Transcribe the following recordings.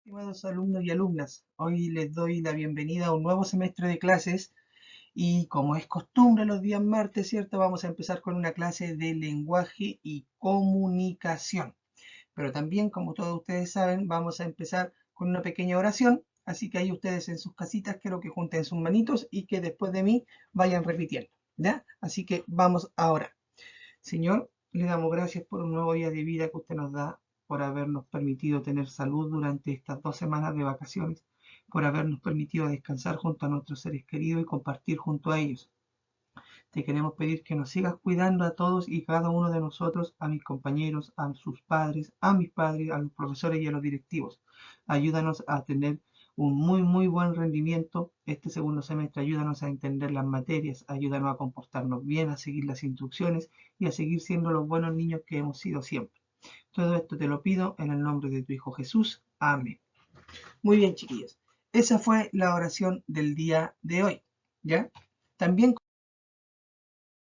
Estimados alumnos y alumnas, hoy les doy la bienvenida a un nuevo semestre de clases y como es costumbre los días martes, ¿cierto? Vamos a empezar con una clase de lenguaje y comunicación. Pero también, como todos ustedes saben, vamos a empezar con una pequeña oración, así que ahí ustedes en sus casitas quiero que junten sus manitos y que después de mí vayan repitiendo, ¿ya? Así que vamos ahora. Señor, le damos gracias por un nuevo día de vida que usted nos da, por habernos permitido tener salud durante estas 2 semanas de vacaciones, por habernos permitido descansar junto a nuestros seres queridos y compartir junto a ellos. Te queremos pedir que nos sigas cuidando a todos y cada uno de nosotros, a mis compañeros, a sus padres, a mis padres, a los profesores y a los directivos. Ayúdanos a tener un muy buen rendimiento este segundo semestre. Ayúdanos a entender las materias, ayúdanos a comportarnos bien, a seguir las instrucciones y a seguir siendo los buenos niños que hemos sido siempre. Todo esto te lo pido en el nombre de tu Hijo Jesús. Amén. Muy bien, chiquillos. Esa fue la oración del día de hoy. ¿Ya? También,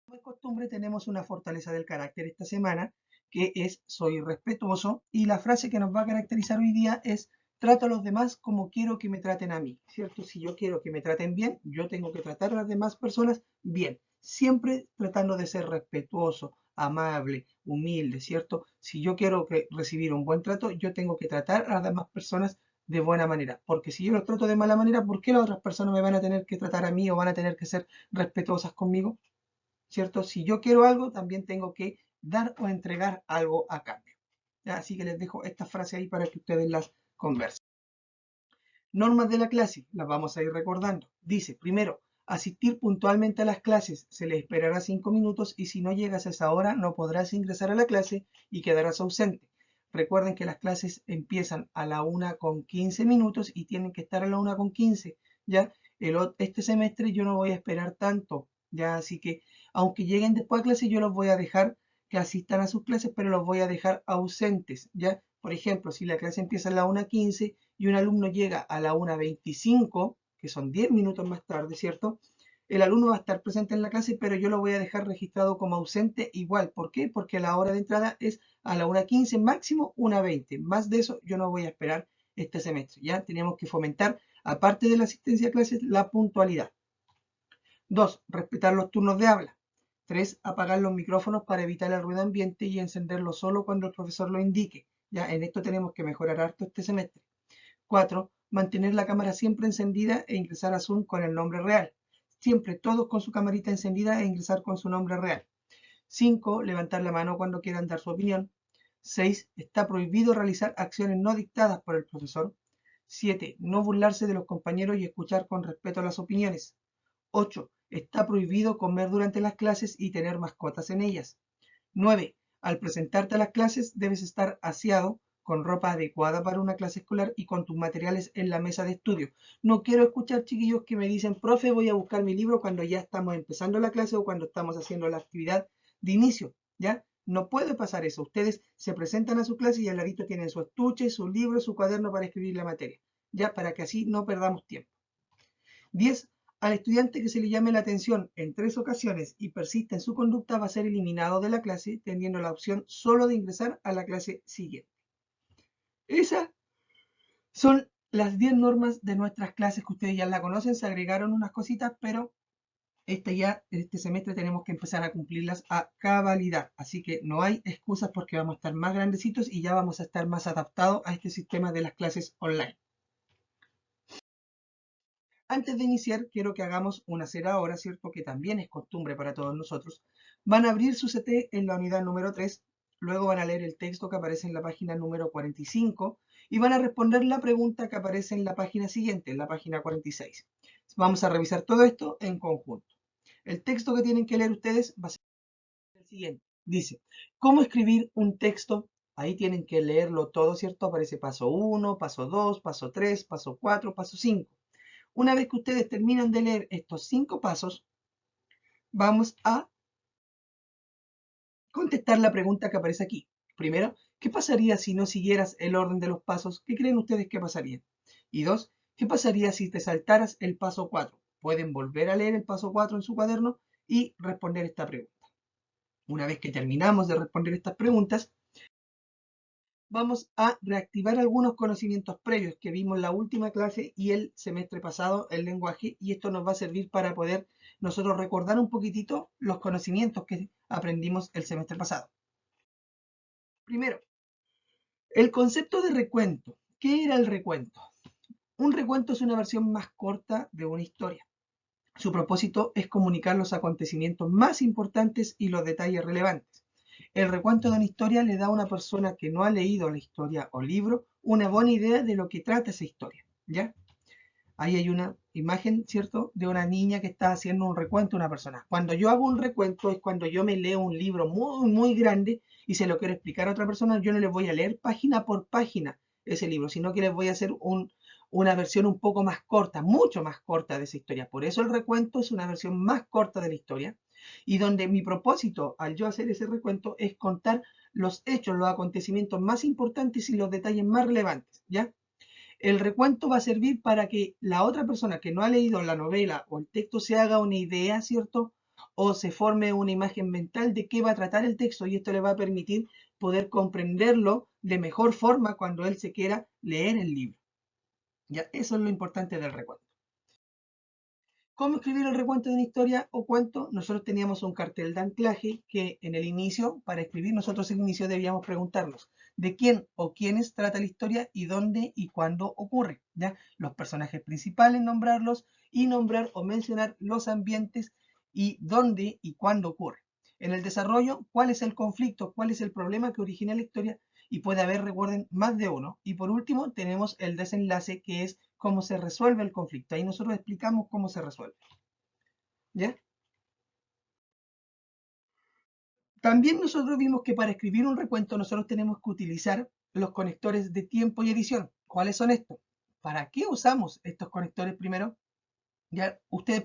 como es costumbre, tenemos una fortaleza del carácter esta semana, que es soy respetuoso, y la frase que nos va a caracterizar hoy día es trato a los demás como quiero que me traten a mí, ¿cierto? Si yo quiero que me traten bien, yo tengo que tratar a las demás personas bien, siempre tratando de ser respetuoso, amable, humilde, ¿cierto? Si yo quiero recibir un buen trato, yo tengo que tratar a las demás personas de buena manera, porque si yo los trato de mala manera, ¿por qué las otras personas me van a tener que tratar a mí o van a tener que ser respetuosas conmigo? ¿Cierto? Si yo quiero algo, también tengo que dar o entregar algo a cambio. ¿Ya? Así que les dejo esta frase ahí para que ustedes las conversen. Normas de la clase, las vamos a ir recordando. Dice, primero, asistir puntualmente a las clases, se le esperará 5 minutos y si no llegas a esa hora no podrás ingresar a la clase y quedarás ausente. Recuerden que las clases empiezan a la 1:15 y tienen que estar a la 1:15. ¿Ya? Este semestre yo no voy a esperar tanto, ¿ya? Así que aunque lleguen después a clase, yo los voy a dejar que asistan a sus clases, pero los voy a dejar ausentes, ¿ya? Por ejemplo, si la clase empieza a la 1:15 y un alumno llega a la 1:25, que son 10 minutos más tarde, ¿cierto? El alumno va a estar presente en la clase, pero yo lo voy a dejar registrado como ausente igual. ¿Por qué? Porque la hora de entrada es a la 1:15, máximo 1:20. Más de eso yo no voy a esperar este semestre. Ya tenemos que fomentar, aparte de la asistencia a clases, la puntualidad. 2. Respetar los turnos de habla. 3. Apagar los micrófonos para evitar el ruido ambiente y encenderlos solo cuando el profesor lo indique. Ya en esto tenemos que mejorar harto este semestre. 4. Mantener la cámara siempre encendida e ingresar a Zoom con el nombre real. Siempre todos con su camarita encendida e ingresar con su nombre real. 5. Levantar la mano cuando quieran dar su opinión. 6. Está prohibido realizar acciones no dictadas por el profesor. 7. No burlarse de los compañeros y escuchar con respeto las opiniones. 8. Está prohibido comer durante las clases y tener mascotas en ellas. 9. Al presentarte a las clases debes estar aseado, con ropa adecuada para una clase escolar y con tus materiales en la mesa de estudio. No quiero escuchar chiquillos que me dicen, profe, voy a buscar mi libro cuando ya estamos empezando la clase o cuando estamos haciendo la actividad de inicio, ¿ya? No puede pasar eso. Ustedes se presentan a su clase y al ladito tienen su estuche, su libro, su cuaderno para escribir la materia, ¿ya? Para que así no perdamos tiempo. 10. Al estudiante que se le llame la atención en 3 ocasiones y persista en su conducta va a ser eliminado de la clase, teniendo la opción solo de ingresar a la clase siguiente. Esas son las 10 normas de nuestras clases que ustedes ya la conocen. Se agregaron unas cositas, pero este semestre tenemos que empezar a cumplirlas a cabalidad. Así que no hay excusas porque vamos a estar más grandecitos y ya vamos a estar más adaptados a este sistema de las clases online. Antes de iniciar, quiero que hagamos una cera ahora, ¿cierto? Que también es costumbre para todos nosotros. Van a abrir su CT en la unidad número 3, luego van a leer el texto que aparece en la página número 45 y van a responder la pregunta que aparece en la página siguiente, en la página 46. Vamos a revisar todo esto en conjunto. El texto que tienen que leer ustedes va a ser el siguiente. Dice, ¿cómo escribir un texto? Ahí tienen que leerlo todo, ¿cierto? Aparece paso 1, paso 2, paso 3, paso 4, paso 5. Una vez que ustedes terminan de leer estos 5 pasos, vamos a contestar la pregunta que aparece aquí. Primero, ¿qué pasaría si no siguieras el orden de los pasos? ¿Qué creen ustedes que pasaría? Y 2, ¿qué pasaría si te saltaras el paso 4? Pueden volver a leer el paso 4 en su cuaderno y responder esta pregunta. Una vez que terminamos de responder estas preguntas, vamos a reactivar algunos conocimientos previos que vimos en la última clase y el semestre pasado, el lenguaje, y esto nos va a servir para poder nosotros recordar un poquitito los conocimientos que aprendimos el semestre pasado. Primero, el concepto de recuento. ¿Qué era el recuento? Un recuento es una versión más corta de una historia. Su propósito es comunicar los acontecimientos más importantes y los detalles relevantes. El recuento de una historia le da a una persona que no ha leído la historia o libro una buena idea de lo que trata esa historia, ¿ya? Ahí hay una imagen, ¿cierto?, de una niña que está haciendo un recuento de una persona. Cuando yo hago un recuento es cuando yo me leo un libro muy, muy grande y se lo quiero explicar a otra persona, yo no les voy a leer página por página ese libro, sino que les voy a hacer una versión un poco más corta, mucho más corta de esa historia. Por eso el recuento es una versión más corta de la historia y donde mi propósito al yo hacer ese recuento es contar los hechos, los acontecimientos más importantes y los detalles más relevantes, ¿ya? El recuento va a servir para que la otra persona que no ha leído la novela o el texto se haga una idea, ¿cierto? O se forme una imagen mental de qué va a tratar el texto y esto le va a permitir poder comprenderlo de mejor forma cuando él se quiera leer el libro. ¿Ya? Eso es lo importante del recuento. ¿Cómo escribir el recuento de una historia o cuento? Nosotros teníamos un cartel de anclaje que en el inicio, para escribir nosotros el inicio debíamos preguntarnos de quién o quiénes trata la historia y dónde y cuándo ocurre, ¿ya? Los personajes principales, nombrarlos y nombrar o mencionar los ambientes y dónde y cuándo ocurre. En el desarrollo, cuál es el conflicto, cuál es el problema que origina la historia y puede haber, recuerden, más de uno. Y por último, tenemos el desenlace que es cómo se resuelve el conflicto. Ahí nosotros explicamos cómo se resuelve. ¿Ya? También nosotros vimos que para escribir un recuento nosotros tenemos que utilizar los conectores de tiempo y edición. ¿Cuáles son estos? ¿Para qué usamos estos conectores primero? Ya, ustedes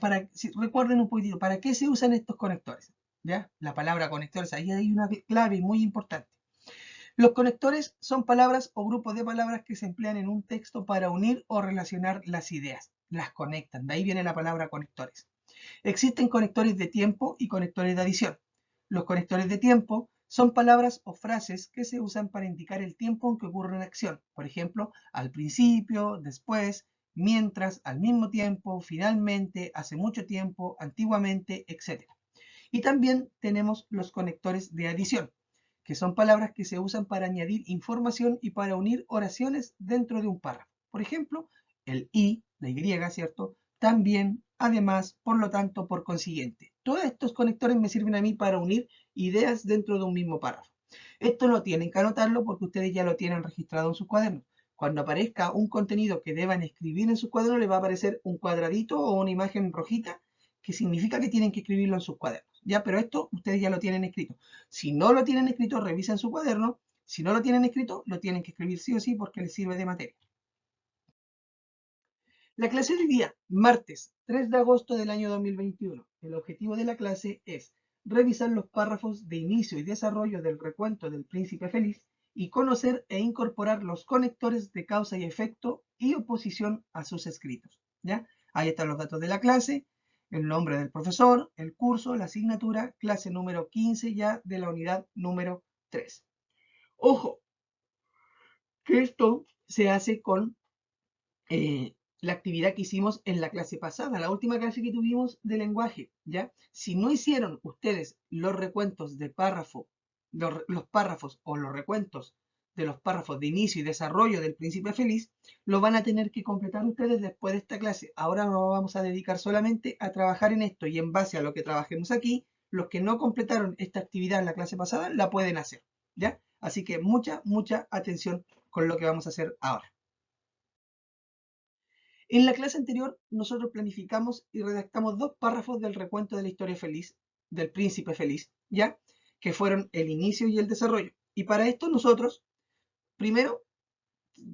recuerden un poquitito, ¿para qué se usan estos conectores? ¿Ya? La palabra conectores, ahí hay una clave muy importante. Los conectores son palabras o grupos de palabras que se emplean en un texto para unir o relacionar las ideas. Las conectan, de ahí viene la palabra conectores. Existen conectores de tiempo y conectores de adición. Los conectores de tiempo son palabras o frases que se usan para indicar el tiempo en que ocurre una acción. Por ejemplo, al principio, después, mientras, al mismo tiempo, finalmente, hace mucho tiempo, antiguamente, etc. Y también tenemos los conectores de adición, que son palabras que se usan para añadir información y para unir oraciones dentro de un párrafo. Por ejemplo, el y, la y, ¿cierto? También, además, por lo tanto, por consiguiente. Todos estos conectores me sirven a mí para unir ideas dentro de un mismo párrafo. Esto no tienen que anotarlo porque ustedes ya lo tienen registrado en sus cuadernos. Cuando aparezca un contenido que deban escribir en sus cuadernos, les va a aparecer un cuadradito o una imagen rojita que significa que tienen que escribirlo en sus cuadernos. ¿Ya? Pero esto ustedes ya lo tienen escrito. Si no lo tienen escrito, revisen su cuaderno. Si no lo tienen escrito, lo tienen que escribir sí o sí porque les sirve de materia. La clase de hoy día, martes 3 de agosto del año 2021. El objetivo de la clase es revisar los párrafos de inicio y desarrollo del recuento del Príncipe Feliz y conocer e incorporar los conectores de causa y efecto y oposición a sus escritos. ¿Ya? Ahí están los datos de la clase, el nombre del profesor, el curso, la asignatura, clase número 15 ya de la unidad número 3. Ojo, que esto se hace con la actividad que hicimos en la clase pasada, la última clase que tuvimos de lenguaje, ¿ya? Si no hicieron ustedes los recuentos de párrafo, los párrafos o los recuentos de los párrafos de inicio y desarrollo del Príncipe Feliz, lo van a tener que completar ustedes después de esta clase. Ahora nos vamos a dedicar solamente a trabajar en esto y en base a lo que trabajemos aquí, los que no completaron esta actividad en la clase pasada la pueden hacer, ¿ya? Así que mucha, mucha atención con lo que vamos a hacer ahora. En la clase anterior nosotros planificamos y redactamos dos párrafos del recuento de la historia feliz, del Príncipe Feliz, ¿ya? Que fueron el inicio y el desarrollo. Y para esto nosotros, primero,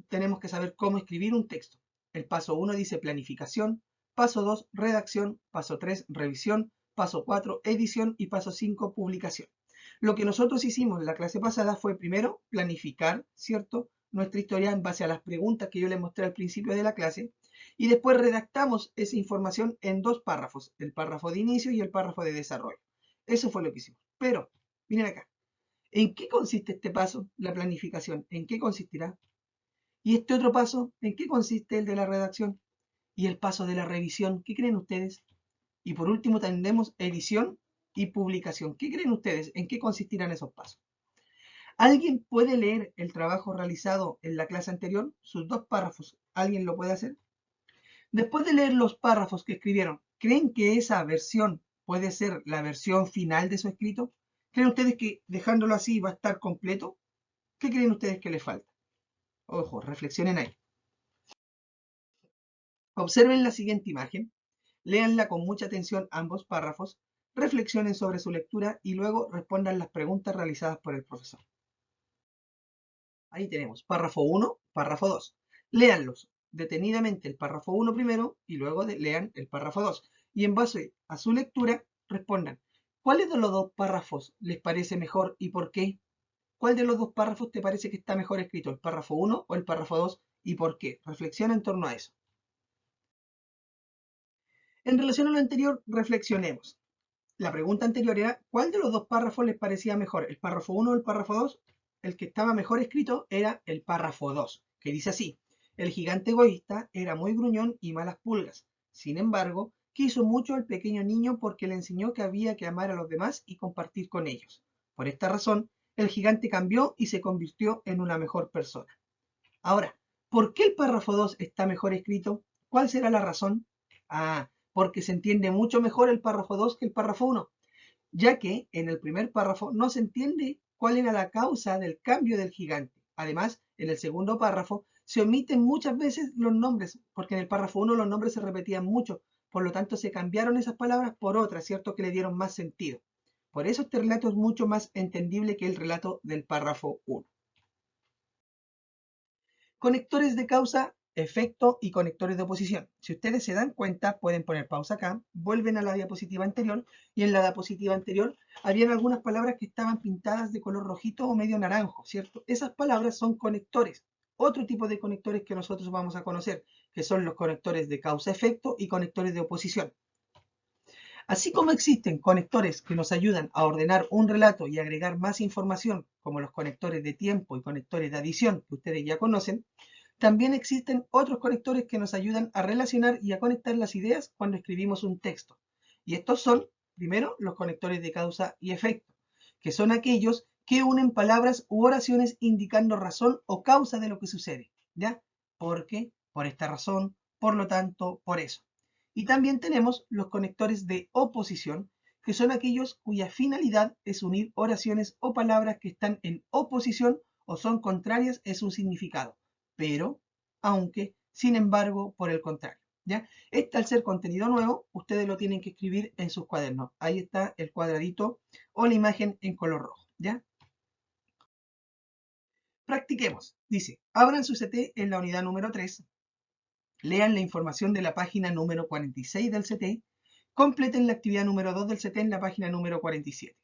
tenemos que saber cómo escribir un texto. El paso 1 dice planificación, paso 2 redacción, paso 3 revisión, paso 4 edición y paso 5 publicación. Lo que nosotros hicimos en la clase pasada fue primero planificar, ¿cierto?, nuestra historia en base a las preguntas que yo les mostré al principio de la clase y después redactamos esa información en dos párrafos, el párrafo de inicio y el párrafo de desarrollo. Eso fue lo que hicimos. Pero, miren acá, ¿En qué consiste este paso? La planificación. ¿En qué consistirá? Y este otro paso, ¿en qué consiste el de la redacción? Y el paso de la revisión, ¿qué creen ustedes? Y por último tendremos edición y publicación. ¿Qué creen ustedes? ¿En qué consistirán esos pasos? ¿Alguien puede leer el trabajo realizado en la clase anterior? Sus dos párrafos. ¿Alguien lo puede hacer? Después de leer los párrafos que escribieron, ¿creen que esa versión puede ser la versión final de su escrito? ¿Creen ustedes que dejándolo así va a estar completo? ¿Qué creen ustedes que le falta? Ojo, reflexionen ahí. Observen la siguiente imagen, léanla con mucha atención ambos párrafos, reflexionen sobre su lectura y luego respondan las preguntas realizadas por el profesor. Ahí tenemos párrafo 1, párrafo 2. Léanlos detenidamente el párrafo 1 primero y luego lean el párrafo 2. Y en base a su lectura, respondan, ¿cuáles de los dos párrafos les parece mejor y por qué? ¿Cuál de los dos párrafos te parece que está mejor escrito, el párrafo 1 o el párrafo 2 y por qué? Reflexiona en torno a eso. En relación a lo anterior, reflexionemos. La pregunta anterior era, ¿cuál de los dos párrafos les parecía mejor, el párrafo 1 o el párrafo 2? El que estaba mejor escrito era el párrafo 2, que dice así, el gigante egoísta era muy gruñón y malas pulgas. Sin embargo, quiso mucho al pequeño niño porque le enseñó que había que amar a los demás y compartir con ellos. Por esta razón, el gigante cambió y se convirtió en una mejor persona. Ahora, ¿por qué el párrafo 2 está mejor escrito? ¿Cuál será la razón? Ah, porque se entiende mucho mejor el párrafo 2 que el párrafo 1, ya que en el primer párrafo no se entiende cuál era la causa del cambio del gigante. Además, en el segundo párrafo se omiten muchas veces los nombres, porque en el párrafo 1 los nombres se repetían mucho, por lo tanto se cambiaron esas palabras por otras, ¿cierto? Que le dieron más sentido. Por eso este relato es mucho más entendible que el relato del párrafo 1. Conectores de causa, efecto y conectores de oposición. Si ustedes se dan cuenta, pueden poner pausa acá, vuelven a la diapositiva anterior y en la diapositiva anterior habían algunas palabras que estaban pintadas de color rojito o medio naranjo, ¿cierto? Esas palabras son conectores. Otro tipo de conectores que nosotros vamos a conocer, que son los conectores de causa-efecto y conectores de oposición. Así como existen conectores que nos ayudan a ordenar un relato y agregar más información, como los conectores de tiempo y conectores de adición que ustedes ya conocen, también existen otros conectores que nos ayudan a relacionar y a conectar las ideas cuando escribimos un texto. Y estos son, primero, los conectores de causa y efecto, que son aquellos que unen palabras u oraciones indicando razón o causa de lo que sucede. ¿Ya? Porque, por esta razón, por lo tanto, por eso. Y también tenemos los conectores de oposición, que son aquellos cuya finalidad es unir oraciones o palabras que están en oposición o son contrarias en su significado, pero, aunque, sin embargo, por el contrario. ¿Ya? Este, al ser contenido nuevo, ustedes lo tienen que escribir en sus cuadernos. Ahí está el cuadradito o la imagen en color rojo. ¿Ya? Practiquemos. Dice, abran su CT en la unidad número 3. Lean la información de la página número 46 del CT, completen la actividad número 2 del CT en la página número 47.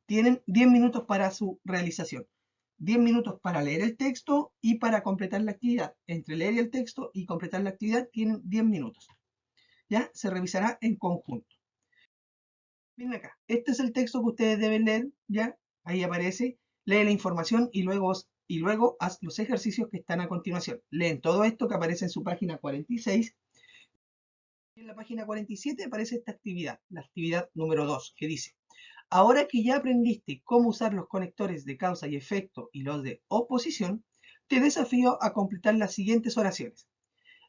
Tienen 10 minutos para su realización. 10 minutos para leer el texto y para completar la actividad. Entre leer el texto y completar la actividad tienen 10 minutos. ¿Ya? Se revisará en conjunto. Miren acá, este es el texto que ustedes deben leer, ¿ya? Ahí aparece, lee la información y luego haz los ejercicios que están a continuación. Leen todo esto que aparece en su página 46. Y en la página 47 aparece esta actividad, la actividad número 2, que dice, ahora que ya aprendiste cómo usar los conectores de causa y efecto y los de oposición, te desafío a completar las siguientes oraciones.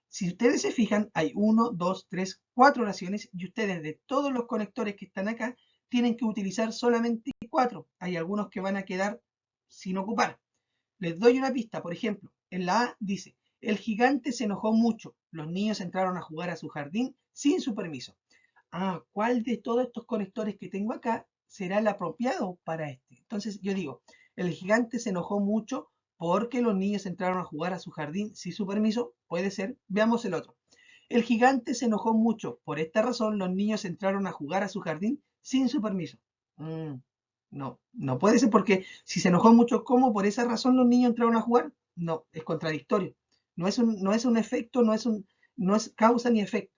Si ustedes se fijan, hay 1, 2, 3, 4 oraciones y ustedes de todos los conectores que están acá tienen que utilizar solamente 4. Hay algunos que van a quedar sin ocupar. Les doy una pista, por ejemplo, en la A dice, el gigante se enojó mucho, los niños entraron a jugar a su jardín sin su permiso. Ah, ¿cuál de todos estos conectores que tengo acá será el apropiado para este? Entonces yo digo, el gigante se enojó mucho porque los niños entraron a jugar a su jardín sin su permiso. Puede ser. Veamos el otro. El gigante se enojó mucho. Por esta razón los niños entraron a jugar a su jardín sin su permiso. No, no puede ser porque si se enojó mucho, ¿cómo por esa razón los niños entraron a jugar? No, es contradictorio. No es un efecto, no es causa ni efecto.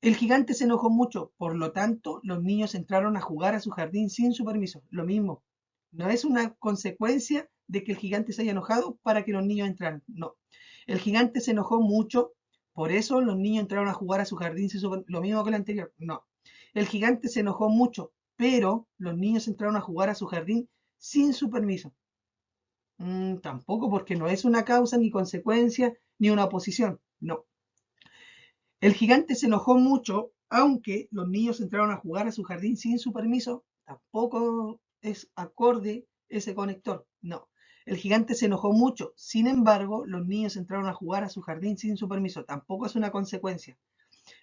El gigante se enojó mucho, por lo tanto, los niños entraron a jugar a su jardín sin su permiso. Lo mismo. No es una consecuencia de que el gigante se haya enojado para que los niños entraran. No. El gigante se enojó mucho, por eso los niños entraron a jugar a su jardín, lo mismo que el anterior. No. El gigante se enojó mucho, pero los niños entraron a jugar a su jardín sin su permiso. Tampoco, porque no es una causa, ni consecuencia, ni una oposición. No. El gigante se enojó mucho, aunque los niños entraron a jugar a su jardín sin su permiso. Tampoco es acorde ese conector. No. El gigante se enojó mucho. Sin embargo, los niños entraron a jugar a su jardín sin su permiso. Tampoco es una consecuencia.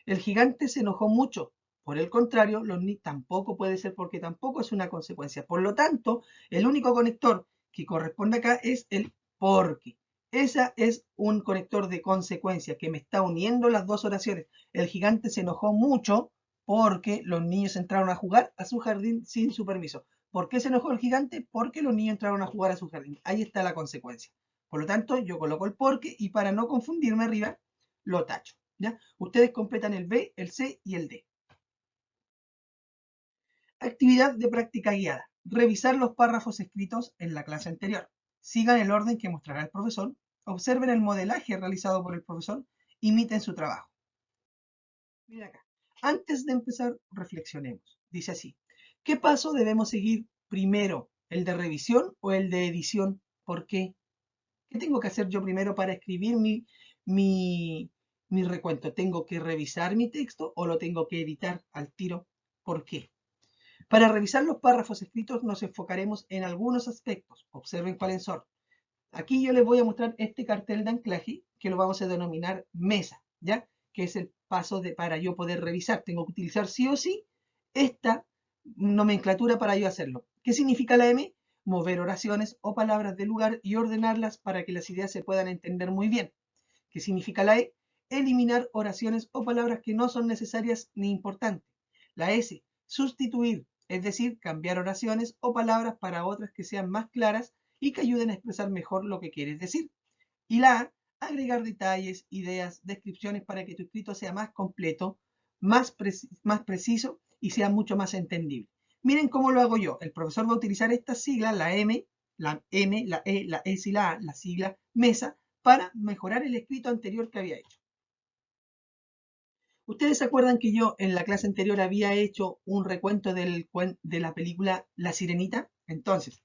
El gigante se enojó mucho. Por el contrario, tampoco puede ser porque tampoco es una consecuencia. Por lo tanto, el único conector que corresponde acá es el porque. Esa es un conector de consecuencia que me está uniendo las dos oraciones. El gigante se enojó mucho porque los niños entraron a jugar a su jardín sin su permiso. ¿Por qué se enojó el gigante? Porque los niños entraron a jugar a su jardín. Ahí está la consecuencia. Por lo tanto, yo coloco el porque y para no confundirme arriba, lo tacho. ¿Ya? Ustedes completan el B, el C y el D. Actividad de práctica guiada. Revisar los párrafos escritos en la clase anterior. Sigan el orden que mostrará el profesor. Observen el modelaje realizado por el profesor. Imiten su trabajo. Miren acá. Antes de empezar, reflexionemos. Dice así. ¿Qué paso debemos seguir primero? ¿El de revisión o el de edición? ¿Por qué? ¿Qué tengo que hacer yo primero para escribir mi, mi recuento? ¿Tengo que revisar mi texto o lo tengo que editar al tiro? ¿Por qué? Para revisar los párrafos escritos nos enfocaremos en algunos aspectos. Observen cuáles son. Aquí yo les voy a mostrar este cartel de anclaje que lo vamos a denominar mesa, ¿ya? Que es el paso para yo poder revisar. Tengo que utilizar sí o sí esta nomenclatura para yo hacerlo. ¿Qué significa la M? Mover oraciones o palabras del lugar y ordenarlas para que las ideas se puedan entender muy bien. ¿Qué significa la E? Eliminar oraciones o palabras que no son necesarias ni importantes. La S, sustituir, es decir, cambiar oraciones o palabras para otras que sean más claras y que ayuden a expresar mejor lo que quieres decir. Y la A, agregar detalles, ideas, descripciones para que tu escrito sea más completo, más preciso y sea mucho más entendible. Miren cómo lo hago yo. El profesor va a utilizar estas siglas, la M, la E, la S y la A, la sigla mesa, para mejorar el escrito anterior que había hecho. ¿Ustedes se acuerdan que yo en la clase anterior había hecho un recuento de la película La Sirenita? Entonces,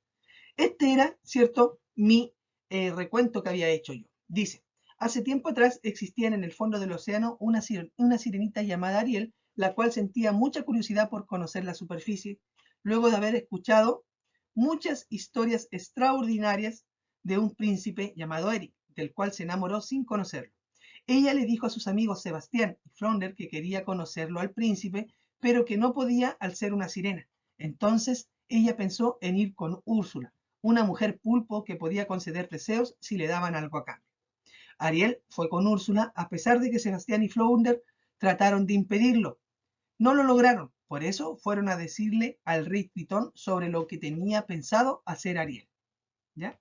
este era, ¿cierto?, mi recuento que había hecho yo. Dice, hace tiempo atrás existían en el fondo del océano una sirenita llamada Ariel, la cual sentía mucha curiosidad por conocer la superficie, luego de haber escuchado muchas historias extraordinarias de un príncipe llamado Eric, del cual se enamoró sin conocerlo. Ella le dijo a sus amigos Sebastián y Flounder que quería conocerlo al príncipe, pero que no podía al ser una sirena. Entonces ella pensó en ir con Úrsula, una mujer pulpo que podía conceder deseos si le daban algo a cambio. Ariel fue con Úrsula a pesar de que Sebastián y Flounder trataron de impedirlo. No lo lograron, por eso fueron a decirle al rey Tritón sobre lo que tenía pensado hacer Ariel. ¿Ya?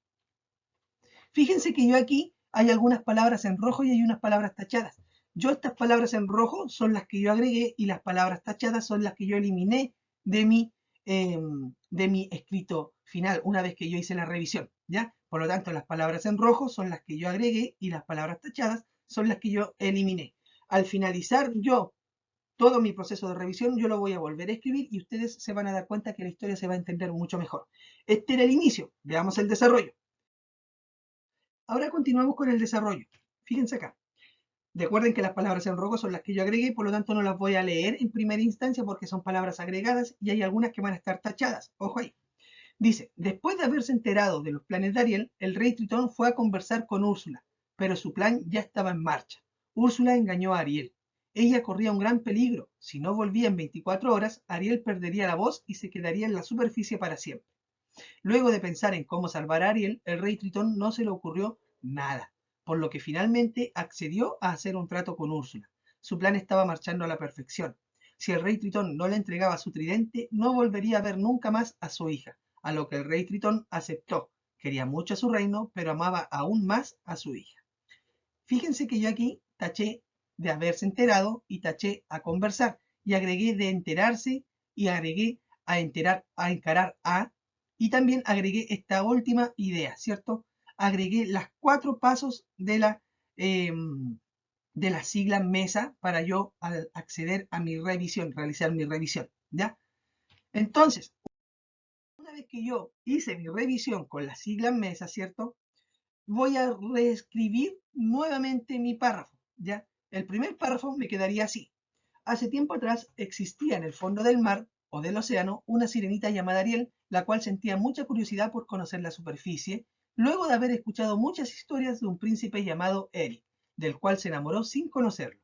Fíjense que yo aquí hay algunas palabras en rojo y hay unas palabras tachadas. Yo estas palabras en rojo son las que yo agregué y las palabras tachadas son las que yo eliminé de mi escrito final una vez que yo hice la revisión. ¿Ya? Por lo tanto, las palabras en rojo son las que yo agregué y las palabras tachadas son las que yo eliminé. Al finalizar yo todo mi proceso de revisión, yo lo voy a volver a escribir y ustedes se van a dar cuenta que la historia se va a entender mucho mejor. Este era el inicio. Veamos el desarrollo. Ahora continuamos con el desarrollo. Fíjense acá. Recuerden que las palabras en rojo son las que yo agregué, por lo tanto no las voy a leer en primera instancia porque son palabras agregadas y hay algunas que van a estar tachadas. Ojo ahí. Dice, después de haberse enterado de los planes de Ariel, el rey Tritón fue a conversar con Úrsula, pero su plan ya estaba en marcha. Úrsula engañó a Ariel. Ella corría un gran peligro. Si no volvía en 24 horas, Ariel perdería la voz y se quedaría en la superficie para siempre. Luego de pensar en cómo salvar a Ariel, el rey Tritón no se le ocurrió nada, por lo que finalmente accedió a hacer un trato con Úrsula. Su plan estaba marchando a la perfección. Si el rey Tritón no le entregaba su tridente, no volvería a ver nunca más a su hija, a lo que el rey Tritón aceptó. Quería mucho a su reino, pero amaba aún más a su hija. Fíjense que yo aquí taché de haberse enterado y taché a conversar y agregué de enterarse y agregué a encarar a Y también agregué esta última idea, ¿cierto? Agregué los 4 pasos de la sigla MESA para yo acceder a mi revisión, realizar mi revisión, ¿ya? Entonces, una vez que yo hice mi revisión con la sigla MESA, ¿cierto? Voy a reescribir nuevamente mi párrafo, ¿ya? El primer párrafo me quedaría así. Hace tiempo atrás existía en el fondo del mar o del océano una sirenita llamada Ariel, la cual sentía mucha curiosidad por conocer la superficie, luego de haber escuchado muchas historias de un príncipe llamado Eric, del cual se enamoró sin conocerlo.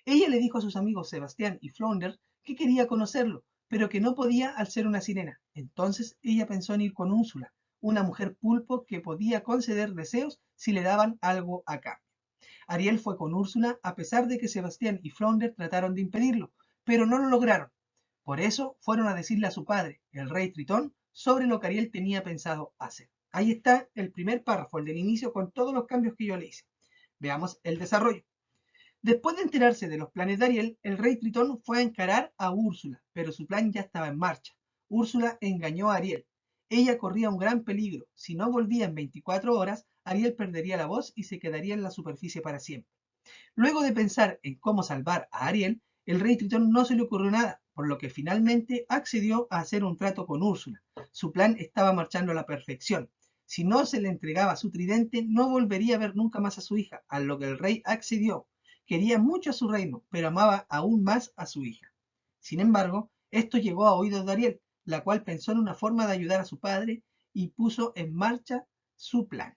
Ella le dijo a sus amigos Sebastián y Flounder que quería conocerlo, pero que no podía al ser una sirena. Entonces ella pensó en ir con Úrsula, una mujer pulpo que podía conceder deseos si le daban algo a cambio. Ariel fue con Úrsula a pesar de que Sebastián y Flounder trataron de impedirlo, pero no lo lograron. Por eso fueron a decirle a su padre, el rey Tritón, sobre lo que Ariel tenía pensado hacer. Ahí está el primer párrafo, el del inicio, con todos los cambios que yo le hice. Veamos el desarrollo. Después de enterarse de los planes de Ariel, el rey Tritón fue a encarar a Úrsula, pero su plan ya estaba en marcha. Úrsula engañó a Ariel. Ella corría un gran peligro. Si no volvía en 24 horas, Ariel perdería la voz y se quedaría en la superficie para siempre. Luego de pensar en cómo salvar a Ariel, el rey Tritón no se le ocurrió nada, por lo que finalmente accedió a hacer un trato con Úrsula. Su plan estaba marchando a la perfección. Si no se le entregaba su tridente, no volvería a ver nunca más a su hija, a lo que el rey accedió. Quería mucho a su reino, pero amaba aún más a su hija. Sin embargo, esto llegó a oídos de Ariel, la cual pensó en una forma de ayudar a su padre y puso en marcha su plan.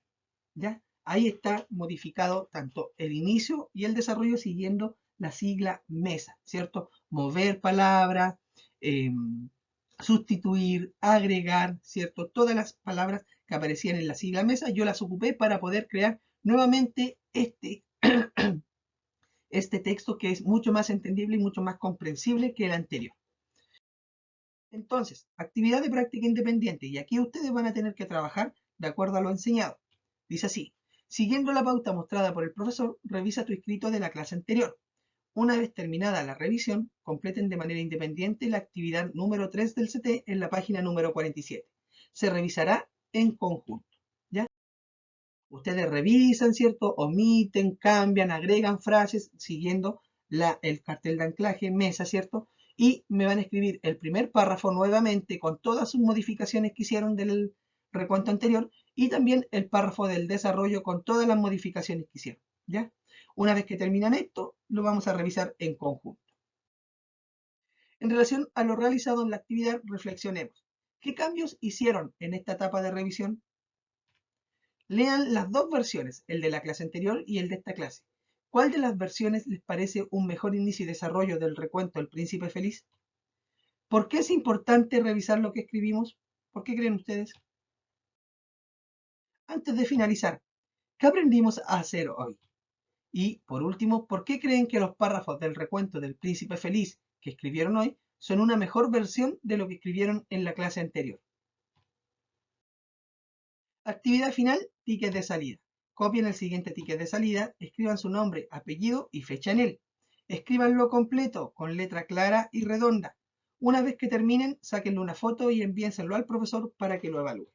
¿Ya? Ahí está modificado tanto el inicio y el desarrollo siguiendo la sigla MESA, ¿cierto? Mover palabras, eh, sustituir, agregar, ¿cierto? Todas las palabras que aparecían en la sigla MESA, yo las ocupé para poder crear nuevamente este texto que es mucho más entendible y mucho más comprensible que el anterior. Entonces, actividad de práctica independiente, y aquí ustedes van a tener que trabajar de acuerdo a lo enseñado. Dice así: siguiendo la pauta mostrada por el profesor, revisa tu escrito de la clase anterior. Una vez terminada la revisión, completen de manera independiente la actividad número 3 del CT en la página número 47. Se revisará en conjunto, ¿ya? Ustedes revisan, ¿cierto? Omiten, cambian, agregan frases siguiendo el cartel de anclaje, mesa, ¿cierto? Y me van a escribir el primer párrafo nuevamente con todas sus modificaciones que hicieron del recuento anterior y también el párrafo del desarrollo con todas las modificaciones que hicieron, ¿ya? Una vez que terminan esto, lo vamos a revisar en conjunto. En relación a lo realizado en la actividad, reflexionemos. ¿Qué cambios hicieron en esta etapa de revisión? Lean las dos versiones, el de la clase anterior y el de esta clase. ¿Cuál de las versiones les parece un mejor inicio y desarrollo del recuento El Príncipe Feliz? ¿Por qué es importante revisar lo que escribimos? ¿Por qué creen ustedes? Antes de finalizar, ¿qué aprendimos a hacer hoy? Y, por último, ¿por qué creen que los párrafos del recuento del Príncipe Feliz que escribieron hoy son una mejor versión de lo que escribieron en la clase anterior? Actividad final, ticket de salida. Copien el siguiente ticket de salida, escriban su nombre, apellido y fecha en él. Escríbanlo completo, con letra clara y redonda. Una vez que terminen, sáquenle una foto y envíenselo al profesor para que lo evalúe.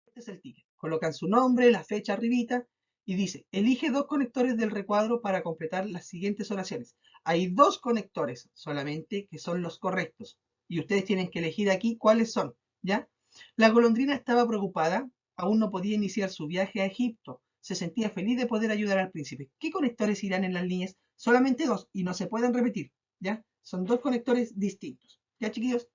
Este es el ticket. Colocan su nombre, la fecha arribita y dice: elige 2 conectores del recuadro para completar las siguientes oraciones. Hay 2 conectores solamente que son los correctos y ustedes tienen que elegir aquí cuáles son, ¿ya? La golondrina estaba preocupada, aún no podía iniciar su viaje a Egipto. Se sentía feliz de poder ayudar al príncipe. ¿Qué conectores irán en las líneas? Solamente 2 y no se pueden repetir, ¿ya? Son 2 conectores distintos, ¿ya, chiquillos?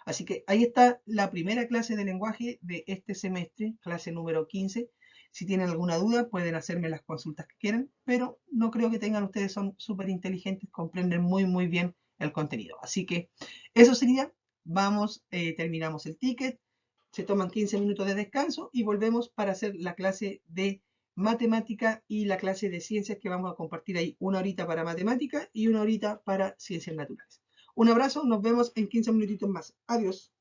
Así que ahí está la primera clase de lenguaje de este semestre, clase número 15. Si tienen alguna duda, pueden hacerme las consultas que quieran, pero no creo que tengan, ustedes son súper inteligentes, comprenden muy bien el contenido. Así que eso sería, vamos, terminamos el ticket, se toman 15 minutos de descanso y volvemos para hacer la clase de matemática y la clase de ciencias que vamos a compartir ahí, 1 horita para matemática y 1 horita para ciencias naturales. Un abrazo, nos vemos en 15 minutitos más. Adiós.